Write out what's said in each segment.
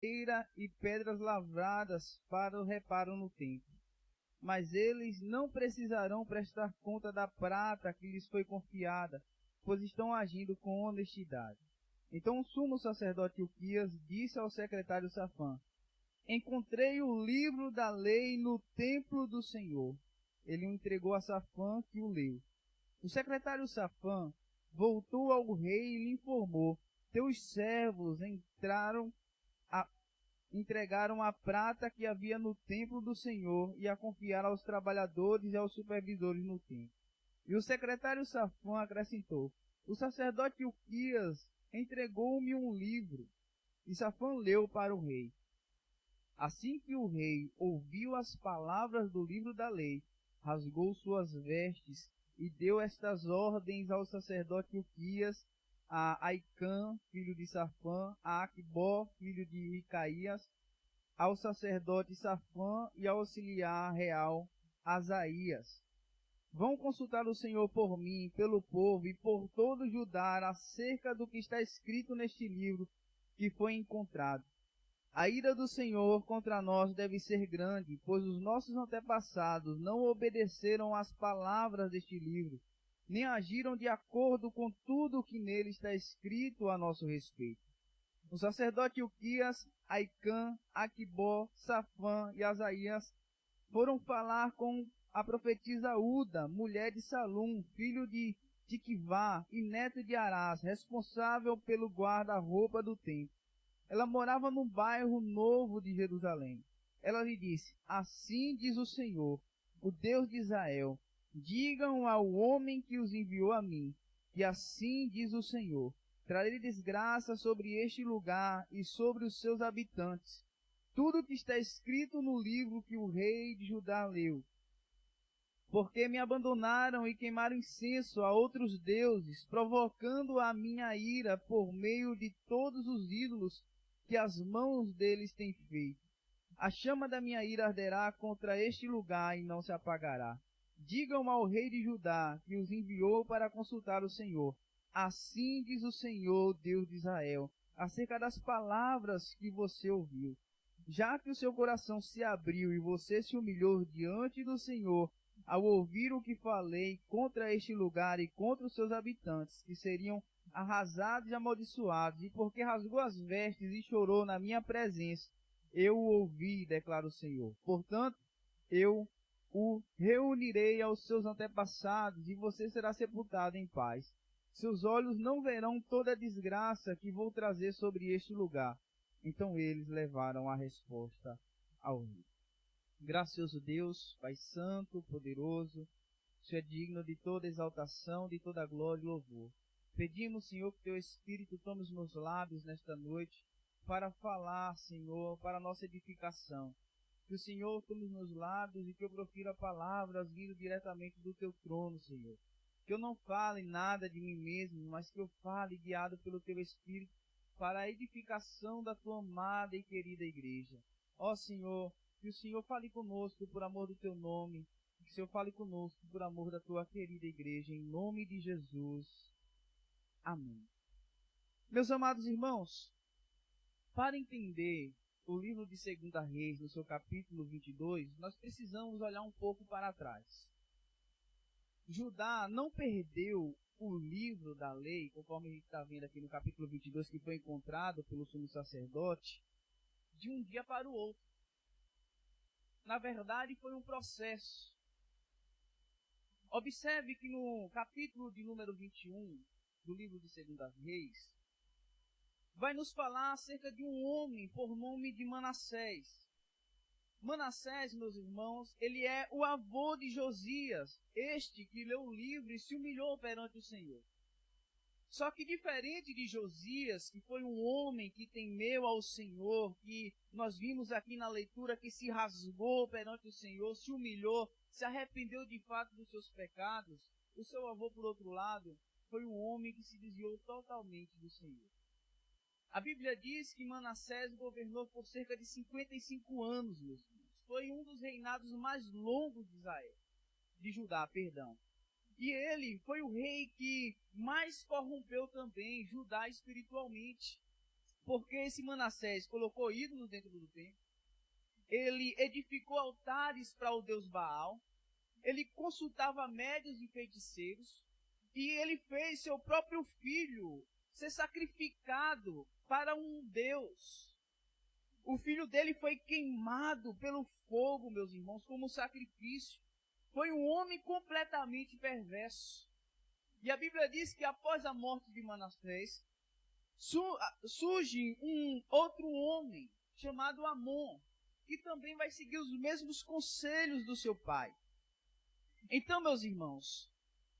e pedras lavradas para o reparo no templo. Mas eles não precisarão prestar conta da prata que lhes foi confiada, pois estão agindo com honestidade. Então o sumo sacerdote Hilquias disse ao secretário Safã: encontrei o livro da lei no templo do Senhor. Ele o entregou a Safã, que o leu. O secretário Safã voltou ao rei e lhe informou: teus servos entregaram a prata que havia no templo do Senhor e a confiaram aos trabalhadores e aos supervisores no templo. E o secretário Safã acrescentou: o sacerdote Hilquias entregou-me um livro. E Safã leu para o rei. Assim que o rei ouviu as palavras do livro da lei, rasgou suas vestes e deu estas ordens ao sacerdote Hilquias, a Aicã, filho de Safã, a Aquibó, filho de Micaías, ao sacerdote Safã e ao auxiliar real Asaías: vão consultar o Senhor por mim, pelo povo e por todo Judá acerca do que está escrito neste livro que foi encontrado. A ira do Senhor contra nós deve ser grande, pois os nossos antepassados não obedeceram às palavras deste livro, nem agiram de acordo com tudo o que nele está escrito a nosso respeito. O sacerdote Hilquias, Aicã, Aquibó, Safã e Asaías foram falar com a profetisa Uda, mulher de Salum, filho de Tiquivá e neto de Arás, responsável pelo guarda-roupa do templo. Ela morava no bairro novo de Jerusalém. Ela lhe disse: assim diz o Senhor, o Deus de Israel: digam ao homem que os enviou a mim, que assim diz o Senhor: trarei desgraça sobre este lugar e sobre os seus habitantes. Tudo o que está escrito no livro que o rei de Judá leu. Porque me abandonaram e queimaram incenso a outros deuses, provocando a minha ira por meio de todos os ídolos que as mãos deles têm feito. A chama da minha ira arderá contra este lugar e não se apagará. Digam ao rei de Judá, que os enviou para consultar o Senhor: assim diz o Senhor, Deus de Israel, acerca das palavras que você ouviu. Já que o seu coração se abriu e você se humilhou diante do Senhor, ao ouvir o que falei contra este lugar e contra os seus habitantes, que seriam arrasados e amaldiçoados, e porque rasgou as vestes e chorou na minha presença, eu o ouvi, declara o Senhor. Portanto, eu o reunirei aos seus antepassados, e você será sepultado em paz. Seus olhos não verão toda a desgraça que vou trazer sobre este lugar. Então eles levaram a resposta ao rei. Gracioso Deus, Pai Santo, poderoso, o Senhor é digno de toda exaltação, de toda glória e louvor. Pedimos, Senhor, que Teu Espírito tome os meus lábios nesta noite para falar, Senhor, para a nossa edificação. Que o Senhor tome os meus lábios e que eu profira palavras vindo diretamente do Teu trono, Senhor. Que eu não fale nada de mim mesmo, mas que eu fale guiado pelo Teu Espírito para a edificação da Tua amada e querida igreja. Ó Senhor, que o Senhor fale conosco por amor do Teu nome, que o Senhor fale conosco por amor da Tua querida igreja, em nome de Jesus. Amém. Meus amados irmãos, para entender o livro de 2 Reis, no seu capítulo 22, nós precisamos olhar um pouco para trás. Judá não perdeu o livro da lei, conforme a gente está vendo aqui no capítulo 22, que foi encontrado pelo sumo sacerdote, de um dia para o outro. Na verdade, foi um processo. Observe que no capítulo de número 21 do livro de 2 Reis, vai nos falar acerca de um homem por nome de Manassés. Manassés, meus irmãos, ele é o avô de Josias, este que leu o livro e se humilhou perante o Senhor. Só que diferente de Josias, que foi um homem que temeu ao Senhor, que nós vimos aqui na leitura que se rasgou perante o Senhor, se humilhou, se arrependeu de fato dos seus pecados, o seu avô, por outro lado, foi um homem que se desviou totalmente do Senhor. A Bíblia diz que Manassés governou por cerca de 55 anos, meus irmãos. Foi um dos reinados mais longos de Israel, de Judá, perdão. E ele foi o rei que mais corrompeu também Judá espiritualmente. porque esse Manassés colocou ídolos dentro do templo, ele edificou altares para o deus Baal, ele consultava médiuns e feiticeiros, e ele fez seu próprio filho ser sacrificado para um deus. O filho dele foi queimado pelo fogo, meus irmãos, como sacrifício. Foi um homem completamente perverso. E a Bíblia diz que após a morte de Manassés, surge um outro homem chamado Amon, que também vai seguir os mesmos conselhos do seu pai. Então, meus irmãos,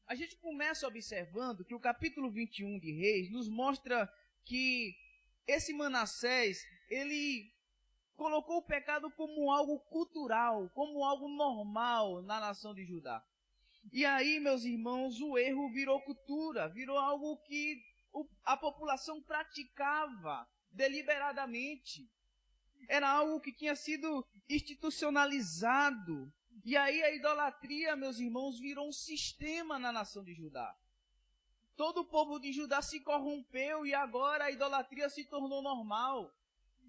a gente começa observando que o capítulo 21 de Reis nos mostra que esse Manassés, ele colocou o pecado como algo cultural, como algo normal na nação de Judá. E aí, meus irmãos, o erro virou cultura, virou algo que a população praticava deliberadamente. Era algo que tinha sido institucionalizado. E aí a idolatria, meus irmãos, virou um sistema na nação de Judá. Todo o povo de Judá se corrompeu e agora a idolatria se tornou normal.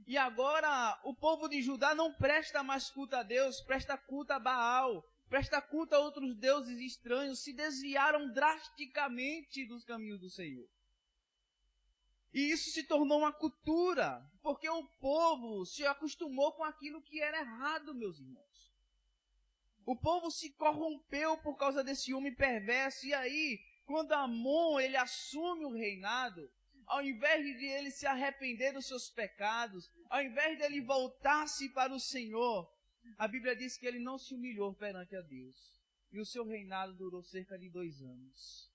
E agora o povo de Judá não presta mais culto a Deus, presta culto a Baal, presta culto a outros deuses estranhos, se desviaram drasticamente dos caminhos do Senhor. E isso se tornou uma cultura, porque o povo se acostumou com aquilo que era errado, meus irmãos. O povo se corrompeu por causa desse homem perverso, e aí, quando Amon ele assume o reinado, ao invés de ele se arrepender dos seus pecados, ao invés de ele voltar-se para o Senhor, a Bíblia diz que ele não se humilhou perante a Deus. E o seu reinado durou cerca de 2 anos.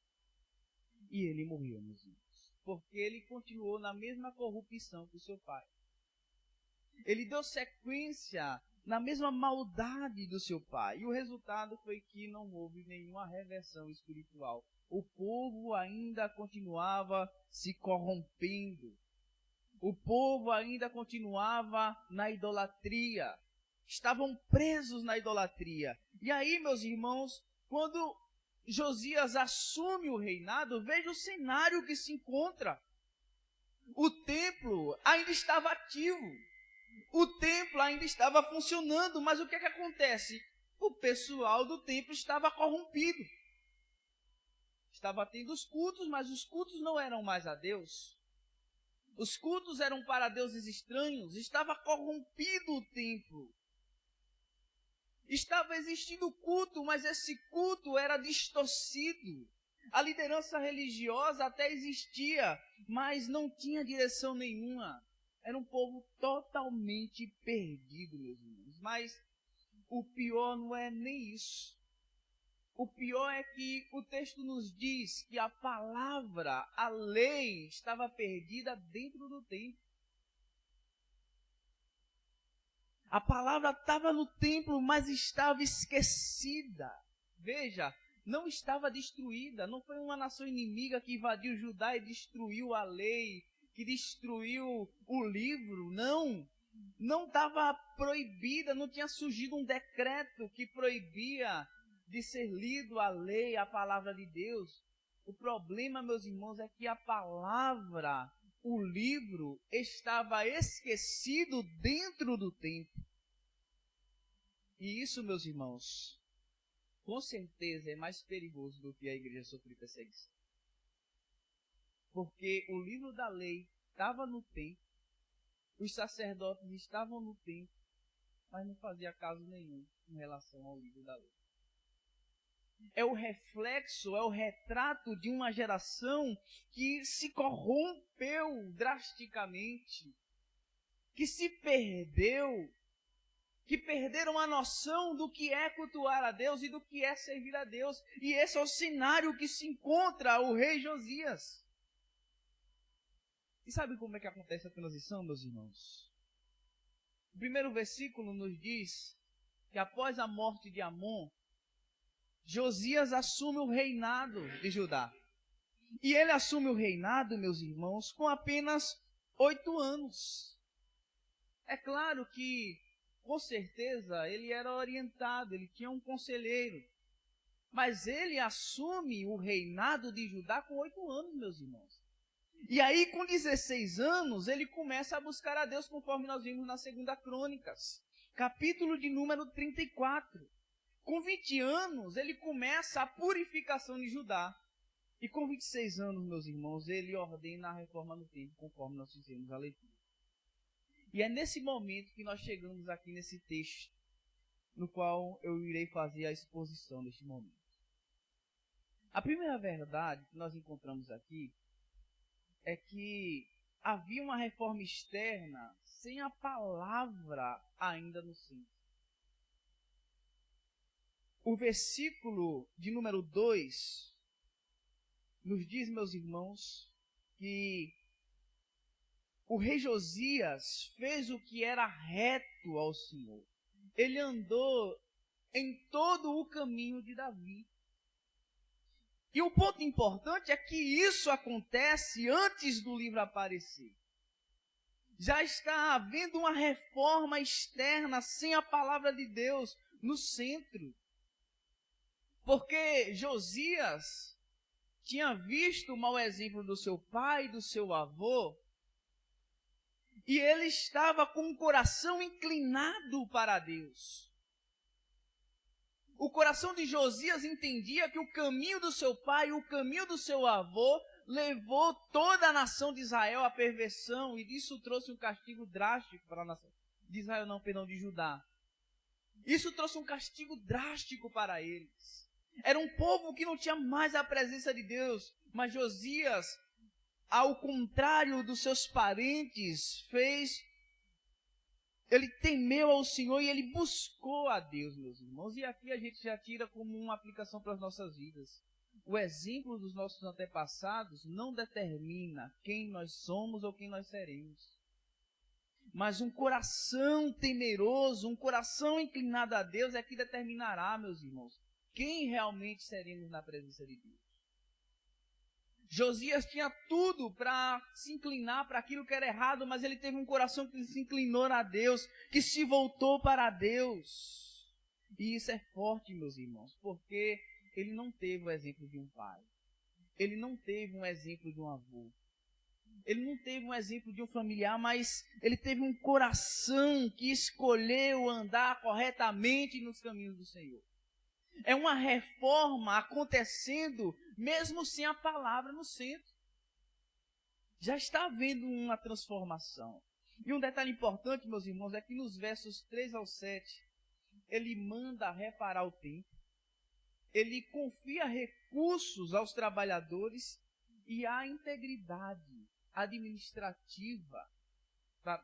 E ele morreu, meus irmãos, porque ele continuou na mesma corrupção que o seu pai. Ele deu sequência na mesma maldade do seu pai. E o resultado foi que não houve nenhuma reversão espiritual. O povo ainda continuava se corrompendo. O povo ainda continuava na idolatria. Estavam presos na idolatria. E aí, meus irmãos, quando Josias assume o reinado, veja o cenário que se encontra. O templo ainda estava ativo. O templo ainda estava funcionando, mas o que é que acontece? O pessoal do templo estava corrompido. Estava tendo os cultos, mas os cultos não eram mais a Deus. Os cultos eram para deuses estranhos. Estava corrompido o templo. Estava existindo culto, mas esse culto era distorcido. A liderança religiosa até existia, mas não tinha direção nenhuma. Era um povo totalmente perdido, meus irmãos. Mas o pior não é nem isso. O pior é que o texto nos diz que a palavra, a lei, estava perdida dentro do templo. A palavra estava no templo, mas estava esquecida. Veja, não estava destruída. Não foi uma nação inimiga que invadiu Judá e destruiu a lei, que destruiu o livro. Não. Não estava proibida, não tinha surgido um decreto que proibia de ser lido a lei, a palavra de Deus. O problema, meus irmãos, é que a palavra, o livro, estava esquecido dentro do templo. E isso, meus irmãos, com certeza é mais perigoso do que a igreja sofrer perseguição. Porque o livro da lei estava no templo, os sacerdotes estavam no templo, mas não fazia caso nenhum em relação ao livro da lei. É o reflexo, é o retrato de uma geração que se corrompeu drasticamente, que se perdeu, que perderam a noção do que é cultuar a Deus e do que é servir a Deus. E esse é o cenário que se encontra o rei Josias. E sabe como é que acontece a transição, meus irmãos? O primeiro versículo nos diz que após a morte de Amon, Josias assume o reinado de Judá. E ele assume o reinado, meus irmãos, com apenas 8 anos. É claro que, com certeza, ele era orientado, ele tinha um conselheiro. Mas ele assume o reinado de Judá com 8 anos, meus irmãos. E aí, com 16 anos, ele começa a buscar a Deus, conforme nós vimos na 2 Crônicas, capítulo de número 34. Com 20 anos, ele começa a purificação de Judá. E com 26 anos, meus irmãos, ele ordena a reforma no templo, conforme nós fizemos a leitura. E é nesse momento que nós chegamos aqui nesse texto, no qual eu irei fazer a exposição neste momento. A primeira verdade que nós encontramos aqui é que havia uma reforma externa sem a palavra ainda no centro. O versículo de número 2 nos diz, meus irmãos, que o rei Josias fez o que era reto ao Senhor. Ele andou em todo o caminho de Davi. E o ponto importante é que isso acontece antes do livro aparecer. Já está havendo uma reforma externa sem a palavra de Deus no centro. Porque Josias tinha visto o mau exemplo do seu pai e do seu avô, e ele estava com o coração inclinado para Deus. O coração de Josias entendia que o caminho do seu pai, o caminho do seu avô, levou toda a nação de Israel à perversão, e isso trouxe um castigo drástico para a nação de Israel, de Judá. Isso trouxe um castigo drástico para eles. Era um povo que não tinha mais a presença de Deus, mas Josias, ao contrário dos seus parentes, ele temeu ao Senhor e ele buscou a Deus, meus irmãos. E aqui a gente já tira como uma aplicação para as nossas vidas. O exemplo dos nossos antepassados não determina quem nós somos ou quem nós seremos. Mas um coração temeroso, um coração inclinado a Deus é que determinará, meus irmãos, quem realmente seremos na presença de Deus. Josias tinha tudo para se inclinar para aquilo que era errado, mas ele teve um coração que se inclinou a Deus, que se voltou para Deus. E isso é forte, meus irmãos, porque ele não teve o exemplo de um pai. Ele não teve um exemplo de um avô. Ele não teve um exemplo de um familiar, mas ele teve um coração que escolheu andar corretamente nos caminhos do Senhor. É uma reforma acontecendo mesmo sem a palavra no centro. Já está havendo uma transformação. E um detalhe importante, meus irmãos, é que nos versos 3 ao 7, ele manda reparar o templo, ele confia recursos aos trabalhadores e a integridade administrativa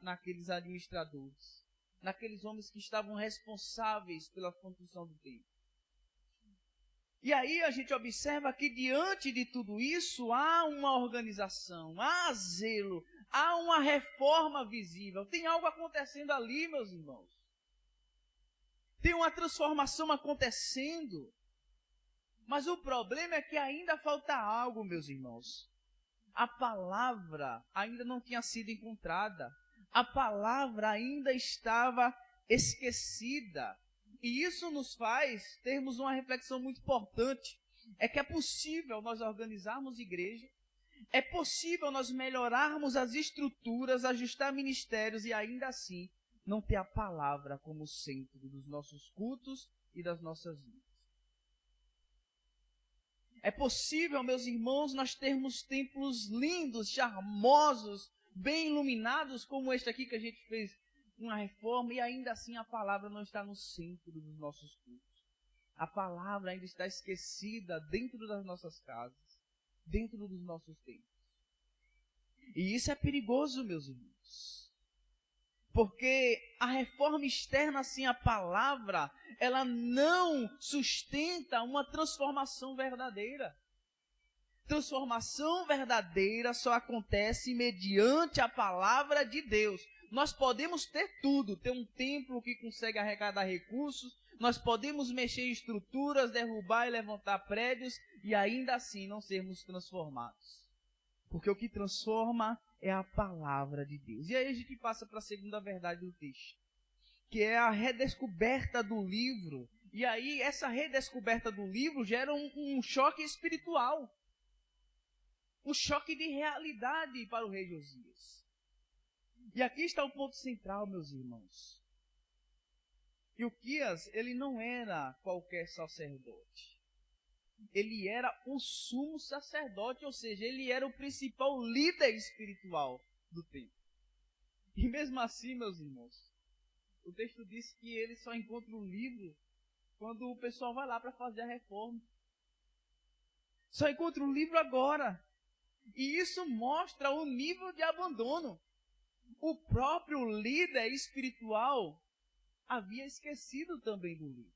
naqueles administradores, naqueles homens que estavam responsáveis pela construção do templo. E aí a gente observa que diante de tudo isso há uma organização, há zelo, há uma reforma visível. Tem algo acontecendo ali, meus irmãos. Tem uma transformação acontecendo. Mas o problema é que ainda falta algo, meus irmãos. A palavra ainda não tinha sido encontrada. A palavra ainda estava esquecida. E isso nos faz termos uma reflexão muito importante. É que é possível nós organizarmos igreja, é possível nós melhorarmos as estruturas, ajustar ministérios e ainda assim não ter a palavra como centro dos nossos cultos e das nossas vidas. É possível, meus irmãos, nós termos templos lindos, charmosos, bem iluminados, como este aqui que a gente fez uma reforma, e ainda assim a palavra não está no centro dos nossos cultos. A palavra ainda está esquecida dentro das nossas casas, dentro dos nossos templos. E isso é perigoso, meus irmãos. Porque a reforma externa sem a palavra, ela não sustenta uma transformação verdadeira. Transformação verdadeira só acontece mediante a palavra de Deus. Nós podemos ter tudo, ter um templo que consegue arrecadar recursos, nós podemos mexer em estruturas, derrubar e levantar prédios e ainda assim não sermos transformados. Porque o que transforma é a palavra de Deus. E aí a gente passa para a segunda verdade do texto, que é a redescoberta do livro. E aí essa redescoberta do livro gera um choque espiritual. Um choque de realidade para o rei Josias. E aqui está o ponto central, meus irmãos. Hilquias, ele não era qualquer sacerdote. Ele era o sumo sacerdote, ou seja, ele era o principal líder espiritual do templo. E mesmo assim, meus irmãos, o texto diz que ele só encontra o livro quando o pessoal vai lá para fazer a reforma. Só encontra o livro agora. E isso mostra o nível de abandono. O próprio líder espiritual havia esquecido também do livro.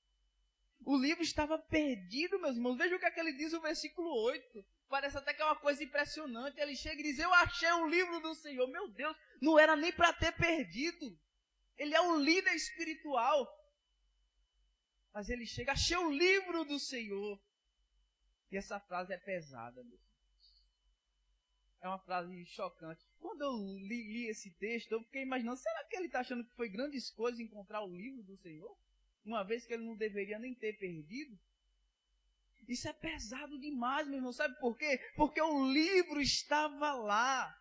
O livro estava perdido, meus irmãos. Veja o que é que ele diz no versículo 8. Parece até que é uma coisa impressionante. Ele chega e diz, eu achei o livro do Senhor. Meu Deus, não era nem para ter perdido. Ele é o líder espiritual. Mas ele chega, achei o livro do Senhor. E essa frase é pesada, meus irmãos. É uma frase chocante. Quando eu li esse texto, eu fiquei imaginando, será que ele está achando que foi grandes coisas encontrar o livro do Senhor? Uma vez que ele não deveria nem ter perdido? Isso é pesado demais, meu irmão. Sabe por quê? Porque o livro estava lá.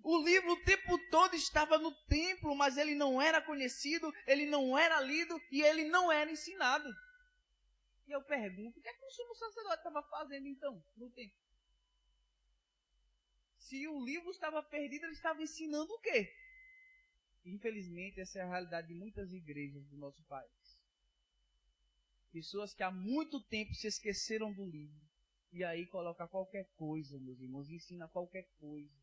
O livro o tempo todo estava no templo, mas ele não era conhecido, ele não era lido e ele não era ensinado. E eu pergunto, o que é que o sumo sacerdote estava fazendo então, no templo? Se o livro estava perdido, ele estava ensinando o quê? Infelizmente, essa é a realidade de muitas igrejas do nosso país. Pessoas que há muito tempo se esqueceram do livro. E aí coloca qualquer coisa, meus irmãos, ensina qualquer coisa.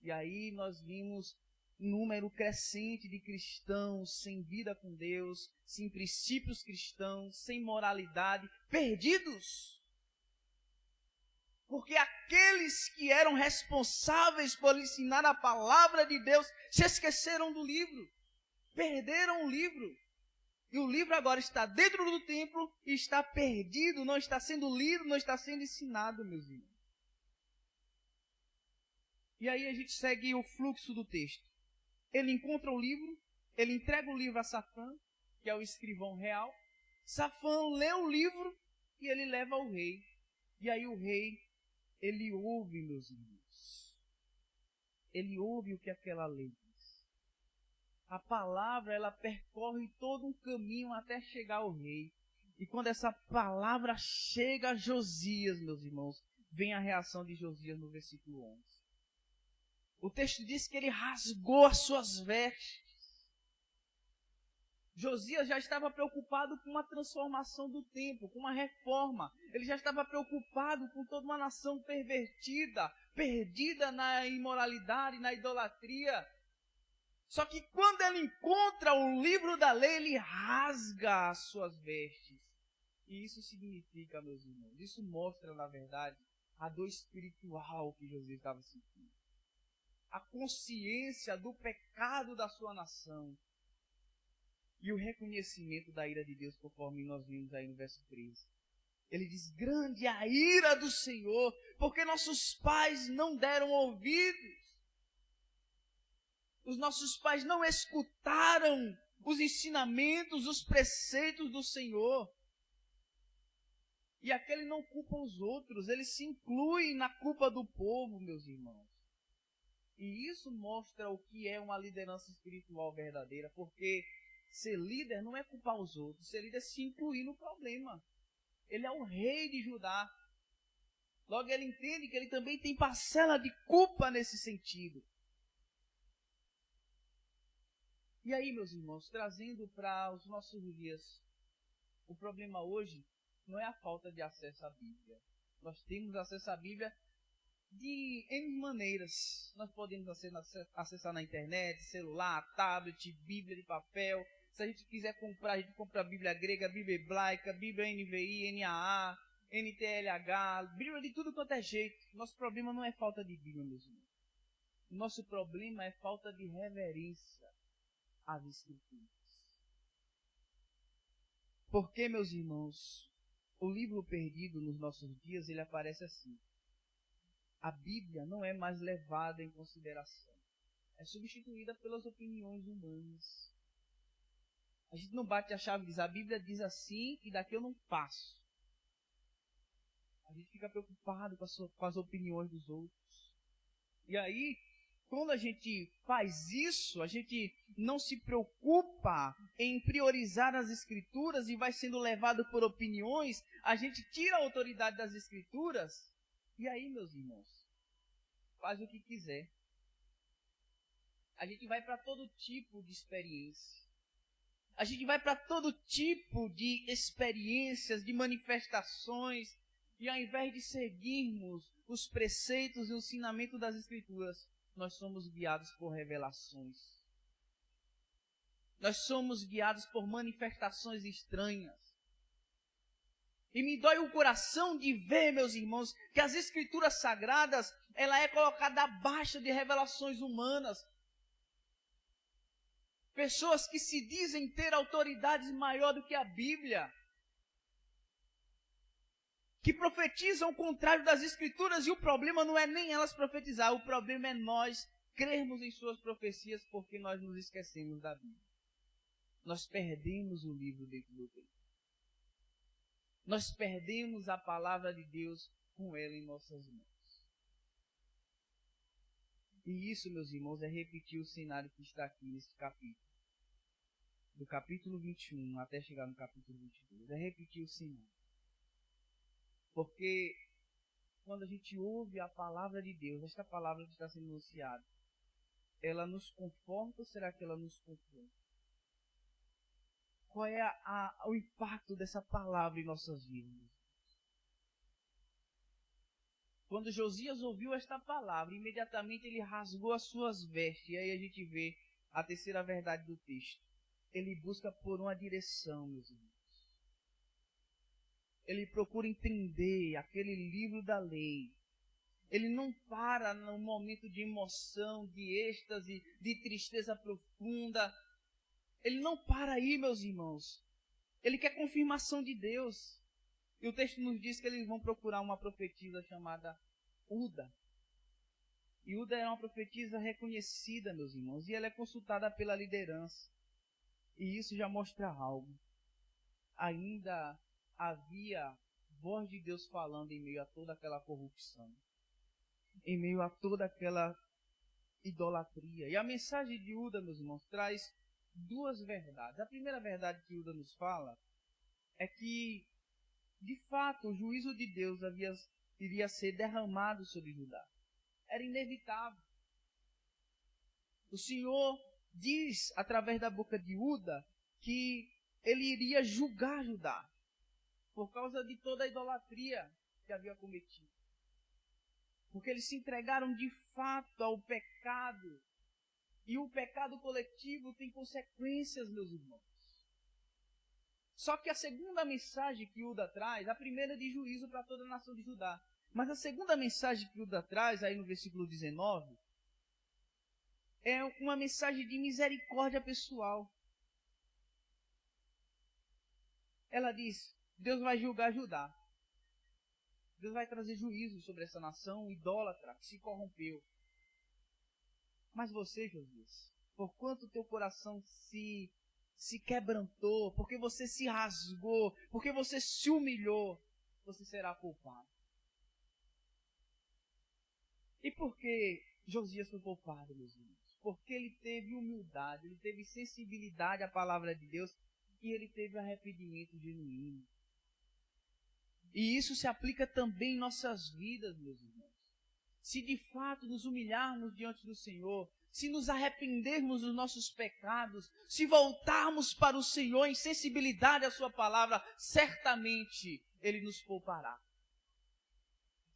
E aí nós vimos um número crescente de cristãos sem vida com Deus, sem princípios cristãos, sem moralidade, perdidos. Porque aqueles que eram responsáveis por ensinar a palavra de Deus se esqueceram do livro, perderam o livro. E o livro agora está dentro do templo e está perdido, não está sendo lido, não está sendo ensinado, meus irmãos. E aí a gente segue o fluxo do texto. Ele encontra o livro, ele entrega o livro a Safã, que é o escrivão real. Safã lê o livro e ele leva ao rei. E aí o rei, ele ouve, meus irmãos. Ele ouve o que aquela lei diz. A palavra, ela percorre todo um caminho até chegar ao rei. E quando essa palavra chega a Josias, meus irmãos, vem a reação de Josias no versículo 11. O texto diz que ele rasgou as suas vestes. Josias já estava preocupado com uma transformação do templo, com uma reforma. Ele já estava preocupado com toda uma nação pervertida, perdida na imoralidade, na idolatria. Só que quando ele encontra o livro da lei, ele rasga as suas vestes. E isso significa, meus irmãos, isso mostra, na verdade, a dor espiritual que Josias estava sentindo. A consciência do pecado da sua nação. E o reconhecimento da ira de Deus, conforme nós vimos aí no verso 13. Ele diz, grande a ira do Senhor, porque nossos pais não deram ouvidos. Os nossos pais não escutaram os ensinamentos, os preceitos do Senhor. E aquele não culpa os outros, ele se inclui na culpa do povo, meus irmãos. E isso mostra o que é uma liderança espiritual verdadeira, porque ser líder não é culpar os outros, ser líder é se incluir no problema. Ele é o rei de Judá. Logo ele entende que ele também tem parcela de culpa nesse sentido. E aí, meus irmãos, trazendo para os nossos dias, o problema hoje não é a falta de acesso à Bíblia. Nós temos acesso à Bíblia de N maneiras. Nós podemos acessar na internet, celular, tablet, Bíblia de papel. Se a gente quiser comprar, a gente compra a Bíblia grega, a Bíblia hebraica, Bíblia NVI, NAA, NTLH, Bíblia de tudo quanto é jeito. Nosso problema não é falta de Bíblia, meus irmãos. Nosso problema é falta de reverência às Escrituras. Porque, meus irmãos, o livro perdido nos nossos dias, ele aparece assim. A Bíblia não é mais levada em consideração. É substituída pelas opiniões humanas. A gente não bate a chave e diz, a Bíblia diz assim e daqui eu não passo. A gente fica preocupado com as opiniões dos outros. E aí, quando a gente faz isso, a gente não se preocupa em priorizar as Escrituras e vai sendo levado por opiniões, a gente tira a autoridade das Escrituras. E aí, meus irmãos, faz o que quiser. A gente vai para todo tipo de experiência. A gente vai para todo tipo de experiências, de manifestações, e ao invés de seguirmos os preceitos e o ensinamento das Escrituras, nós somos guiados por revelações. Nós somos guiados por manifestações estranhas. E me dói o coração de ver, meus irmãos, que as Escrituras Sagradas, ela é colocada abaixo de revelações humanas. Pessoas que se dizem ter autoridades maior do que a Bíblia, que profetizam o contrário das Escrituras, e o problema não é nem elas profetizar, o problema é nós crermos em suas profecias porque nós nos esquecemos da Bíblia. Nós perdemos o livro dentro do tempo. Nós perdemos a palavra de Deus com ela em nossas mãos. E isso, meus irmãos, é repetir o cenário que está aqui nesse capítulo. Do capítulo 21 até chegar no capítulo 22. É repetir o cenário. Porque quando a gente ouve a palavra de Deus, esta palavra que está sendo anunciada, ela nos conforta ou será que ela nos confronta? Qual é o impacto dessa palavra em nossas vidas? Quando Josias ouviu esta palavra, imediatamente ele rasgou as suas vestes. E aí a gente vê a terceira verdade do texto. Ele busca por uma direção, meus irmãos. Ele procura entender aquele livro da lei. Ele não para num momento de emoção, de êxtase, de tristeza profunda. Ele não para aí, meus irmãos. Ele quer confirmação de Deus. E o texto nos diz que eles vão procurar uma profetisa chamada Uda. E Uda é uma profetisa reconhecida, meus irmãos. E ela é consultada pela liderança. E isso já mostra algo. Ainda havia voz de Deus falando em meio a toda aquela corrupção, em meio a toda aquela idolatria. E a mensagem de Uda, meus irmãos, traz duas verdades. A primeira verdade que Uda nos fala é que, de fato, o juízo de Deus iria ser derramado sobre Judá. Era inevitável. O Senhor diz, através da boca de Uda, que ele iria julgar Judá por causa de toda a idolatria que havia cometido. Porque eles se entregaram de fato ao pecado. E o pecado coletivo tem consequências, meus irmãos. Só que a segunda mensagem que Uda traz, a primeira é de juízo para toda a nação de Judá. Mas a segunda mensagem que Uda traz, aí no versículo 19, é uma mensagem de misericórdia pessoal. Ela diz, Deus vai julgar Judá. Deus vai trazer juízo sobre essa nação idólatra que se corrompeu. Mas você, Josias, por quanto teu coração se quebrantou, porque você se rasgou, porque você se humilhou, você será poupado. E por que Josias foi poupado, meus irmãos? Porque ele teve humildade, ele teve sensibilidade à palavra de Deus e ele teve arrependimento genuíno. E isso se aplica também em nossas vidas, meus irmãos. Se de fato nos humilharmos diante do Senhor, se nos arrependermos dos nossos pecados, se voltarmos para o Senhor em sensibilidade à sua palavra, certamente Ele nos poupará.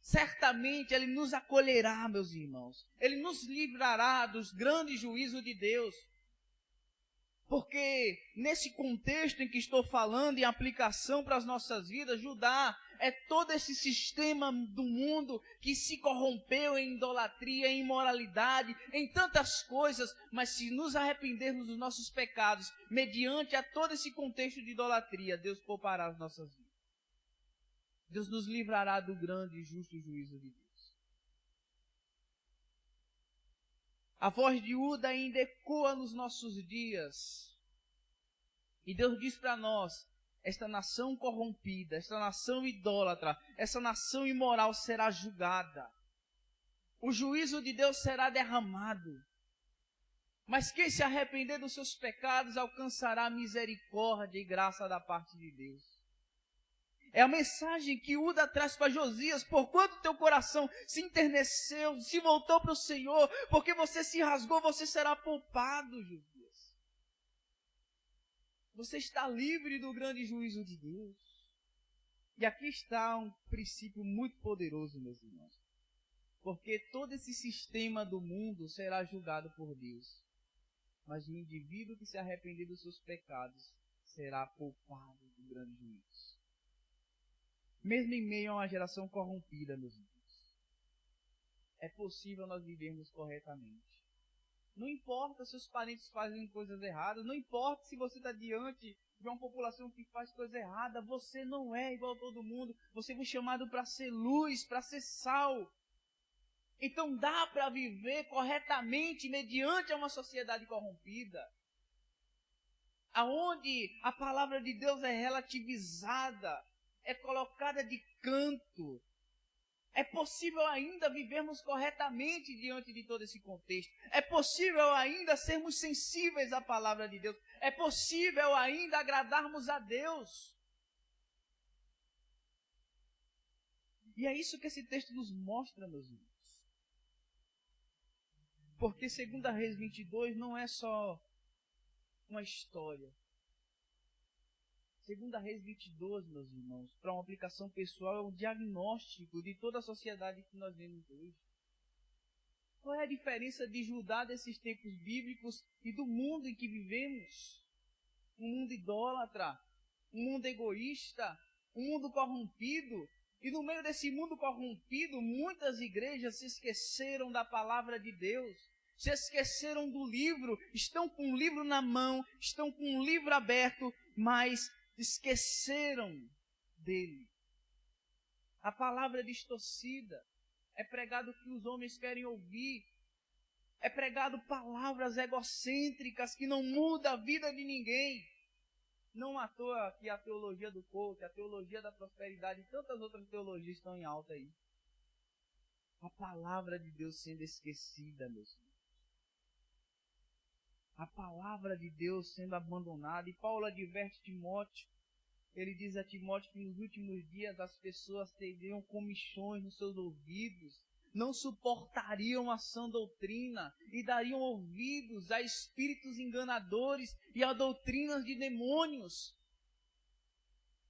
Certamente Ele nos acolherá, meus irmãos. Ele nos livrará dos grandes juízos de Deus. Porque nesse contexto em que estou falando, em aplicação para as nossas vidas, Judá é todo esse sistema do mundo que se corrompeu em idolatria, em imoralidade, em tantas coisas, mas se nos arrependermos dos nossos pecados, mediante a todo esse contexto de idolatria, Deus poupará as nossas vidas. Deus nos livrará do grande e justo juízo de Deus. A voz de Uda ainda ecoa nos nossos dias. E Deus diz para nós, esta nação corrompida, esta nação idólatra, essa nação imoral será julgada. O juízo de Deus será derramado. Mas quem se arrepender dos seus pecados alcançará misericórdia e graça da parte de Deus. É a mensagem que Uda traz para Josias. Porquanto teu coração se enterneceu, se voltou para o Senhor, porque você se rasgou, você será poupado, Josias. Você está livre do grande juízo de Deus. E aqui está um princípio muito poderoso, meus irmãos. Porque todo esse sistema do mundo será julgado por Deus. Mas o indivíduo que se arrepender dos seus pecados será poupado do grande juízo. Mesmo em meio a uma geração corrompida, meus irmãos, é possível nós vivermos corretamente. Não importa se os parentes fazem coisas erradas, não importa se você está diante de uma população que faz coisa errada, você não é igual a todo mundo, você foi chamado para ser luz, para ser sal. Então dá para viver corretamente mediante uma sociedade corrompida, aonde a palavra de Deus é relativizada, é colocada de canto. É possível ainda vivermos corretamente diante de todo esse contexto. É possível ainda sermos sensíveis à palavra de Deus. É possível ainda agradarmos a Deus. E é isso que esse texto nos mostra, meus irmãos. Porque 2 Reis 22 não é só uma história. 2 Reis 22, meus irmãos, para uma aplicação pessoal, é um diagnóstico de toda a sociedade que nós vemos hoje. Qual é a diferença de Judá desses tempos bíblicos e do mundo em que vivemos? Um mundo idólatra, um mundo egoísta, um mundo corrompido. E no meio desse mundo corrompido, muitas igrejas se esqueceram da palavra de Deus, se esqueceram do livro, estão com o livro na mão, estão com o livro aberto, mas esqueceram dele. A palavra é distorcida, é pregado o que os homens querem ouvir, é pregado palavras egocêntricas que não mudam a vida de ninguém. Não à toa que a teologia do coach, a teologia da prosperidade e tantas outras teologias estão em alta aí. A palavra de Deus sendo esquecida, meus irmãos. A palavra de Deus sendo abandonada. E Paulo adverte Timóteo. Ele diz a Timóteo que nos últimos dias as pessoas teriam comichões nos seus ouvidos, não suportariam a sã doutrina e dariam ouvidos a espíritos enganadores e a doutrinas de demônios.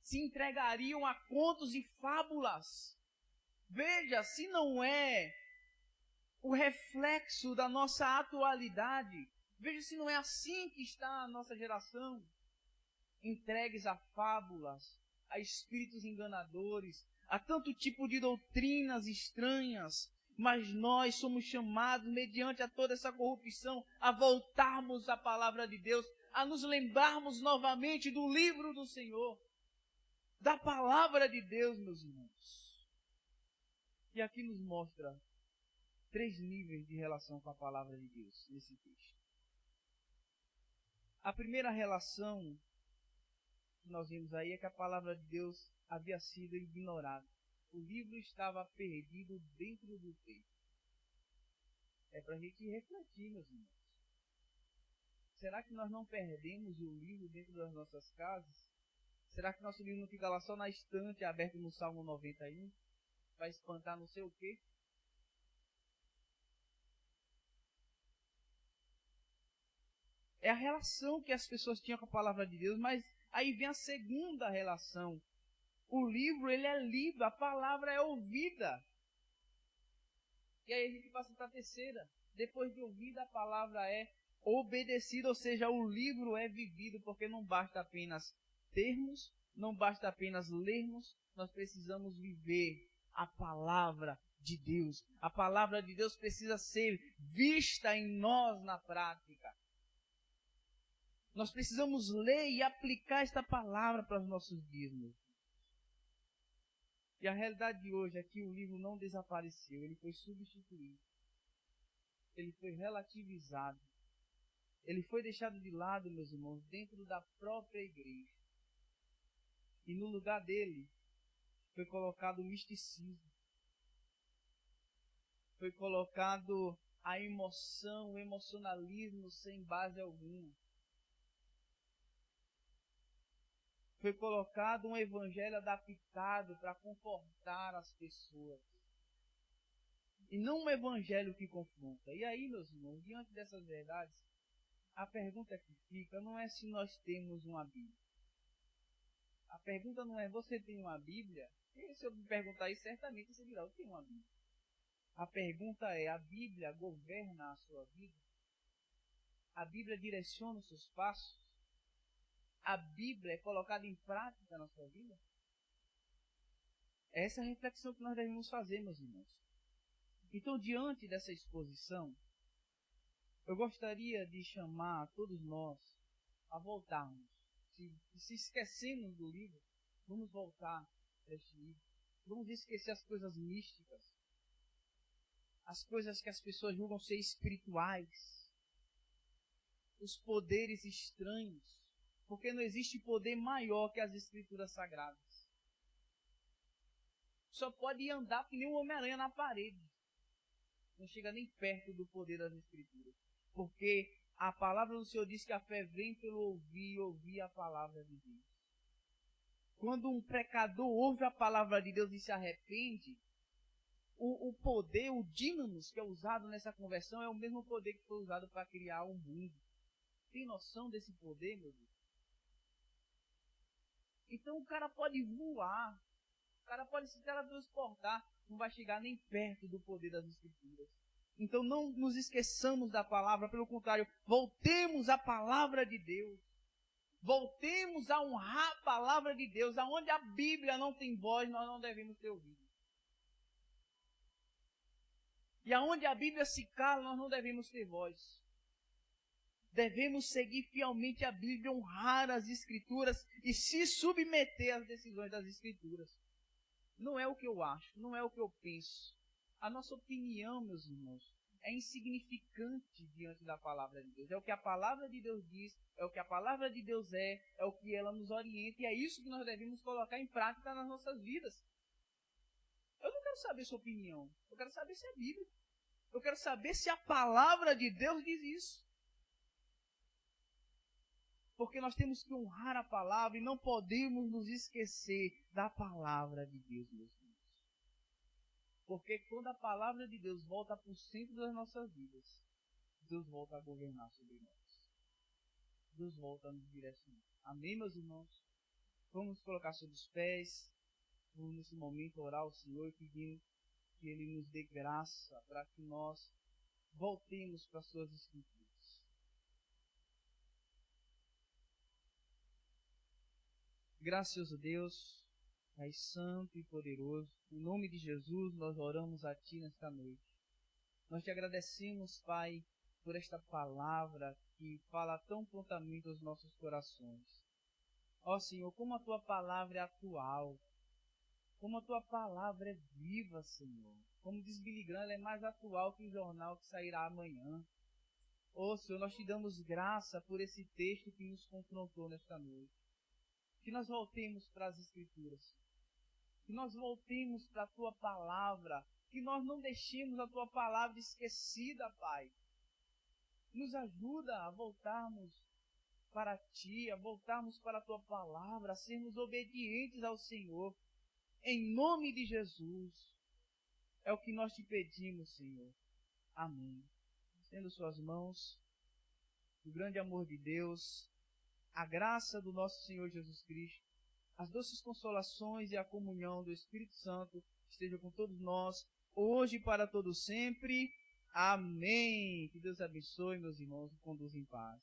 Se entregariam a contos e fábulas. Veja, se não é o reflexo da nossa atualidade, veja se não é assim que está a nossa geração. Entregues a fábulas, a espíritos enganadores, a tanto tipo de doutrinas estranhas, mas nós somos chamados, mediante a toda essa corrupção, a voltarmos à palavra de Deus, a nos lembrarmos novamente do livro do Senhor, da palavra de Deus, meus irmãos. E aqui nos mostra 3 níveis de relação com a palavra de Deus, nesse texto. A primeira relação que nós vimos aí é que a palavra de Deus havia sido ignorada. O livro estava perdido dentro do texto. É para a gente refletir, meus irmãos. Será que nós não perdemos o livro dentro das nossas casas? Será que nosso livro não fica lá só na estante, aberto no Salmo 91? Vai espantar não sei o quê? É a relação que as pessoas tinham com a palavra de Deus, mas aí vem a segunda relação. O livro, ele é lido, a palavra é ouvida. E aí a gente passa para a terceira. Depois de ouvida, a palavra é obedecida, ou seja, o livro é vivido, porque não basta apenas termos, não basta apenas lermos, nós precisamos viver a palavra de Deus. A palavra de Deus precisa ser vista em nós na prática. Nós precisamos ler e aplicar esta palavra para os nossos dias, meus. E a realidade de hoje é que o livro não desapareceu, ele foi substituído. Ele foi relativizado. Ele foi deixado de lado, meus irmãos, dentro da própria igreja. E no lugar dele foi colocado o misticismo. Foi colocado a emoção, o emocionalismo sem base alguma. Foi colocado um evangelho adaptado para confortar as pessoas. E não um evangelho que confronta. E aí, meus irmãos, diante dessas verdades, a pergunta que fica não é se nós temos uma Bíblia. A pergunta não é, você tem uma Bíblia? E se eu me perguntar isso, certamente você dirá, eu tenho uma Bíblia. A pergunta é, a Bíblia governa a sua vida? A Bíblia direciona os seus passos? A Bíblia é colocada em prática na sua vida? Essa é a reflexão que nós devemos fazer, meus irmãos. Então, diante dessa exposição, eu gostaria de chamar todos nós a voltarmos. Se esquecemos do livro, vamos voltar para este livro. Vamos esquecer as coisas místicas, as coisas que as pessoas julgam ser espirituais, os poderes estranhos, porque não existe poder maior que as Escrituras Sagradas. Só pode andar que nem um Homem-Aranha na parede. Não chega nem perto do poder das Escrituras. Porque a palavra do Senhor diz que a fé vem pelo ouvir e ouvir a palavra de Deus. Quando um pecador ouve a palavra de Deus e se arrepende, o poder, o dínamos que é usado nessa conversão é o mesmo poder que foi usado para criar o mundo. Tem noção desse poder, meu Deus? Então o cara pode voar, o cara pode se teletransportar, não vai chegar nem perto do poder das Escrituras. Então não nos esqueçamos da palavra, pelo contrário, voltemos à palavra de Deus. Voltemos a honrar a palavra de Deus. Aonde a Bíblia não tem voz, nós não devemos ter ouvido. E aonde a Bíblia se cala, nós não devemos ter voz. Devemos seguir fielmente a Bíblia, honrar as Escrituras e se submeter às decisões das Escrituras. Não é o que eu acho, não é o que eu penso. A nossa opinião, meus irmãos, é insignificante diante da palavra de Deus. É o que a palavra de Deus diz, é o que a palavra de Deus é o que ela nos orienta, e é isso que nós devemos colocar em prática nas nossas vidas. Eu não quero saber sua opinião, eu quero saber se é Bíblia. Eu quero saber se a palavra de Deus diz isso. Porque nós temos que honrar a palavra e não podemos nos esquecer da palavra de Deus, meus irmãos. Porque quando a palavra de Deus volta para o centro das nossas vidas, Deus volta a governar sobre nós. Deus volta a nos direcionar. Amém, meus irmãos? Vamos nos colocar sobre os pés. Vamos nesse momento orar ao Senhor pedindo que Ele nos dê graça para que nós voltemos para as suas Escrituras. Gracioso Deus, Pai Santo e Poderoso, em nome de Jesus nós oramos a Ti nesta noite. Nós te agradecemos, Pai, por esta palavra que fala tão prontamente aos nossos corações. Ó Senhor, como a Tua palavra é atual, como a Tua palavra é viva, Senhor. Como diz Billy Graham, ela é mais atual que o jornal que sairá amanhã. Ó Senhor, nós te damos graça por esse texto que nos confrontou nesta noite. Que nós voltemos para as Escrituras. Que nós voltemos para a Tua palavra. Que nós não deixemos a Tua palavra esquecida, Pai. Nos ajuda a voltarmos para Ti, a voltarmos para a Tua palavra, a sermos obedientes ao Senhor. Em nome de Jesus. É o que nós te pedimos, Senhor. Amém. Estenda suas mãos. O grande amor de Deus, a graça do nosso Senhor Jesus Cristo, as doces consolações e a comunhão do Espírito Santo estejam com todos nós, hoje e para todo sempre. Amém. Que Deus abençoe, meus irmãos, e conduza em paz.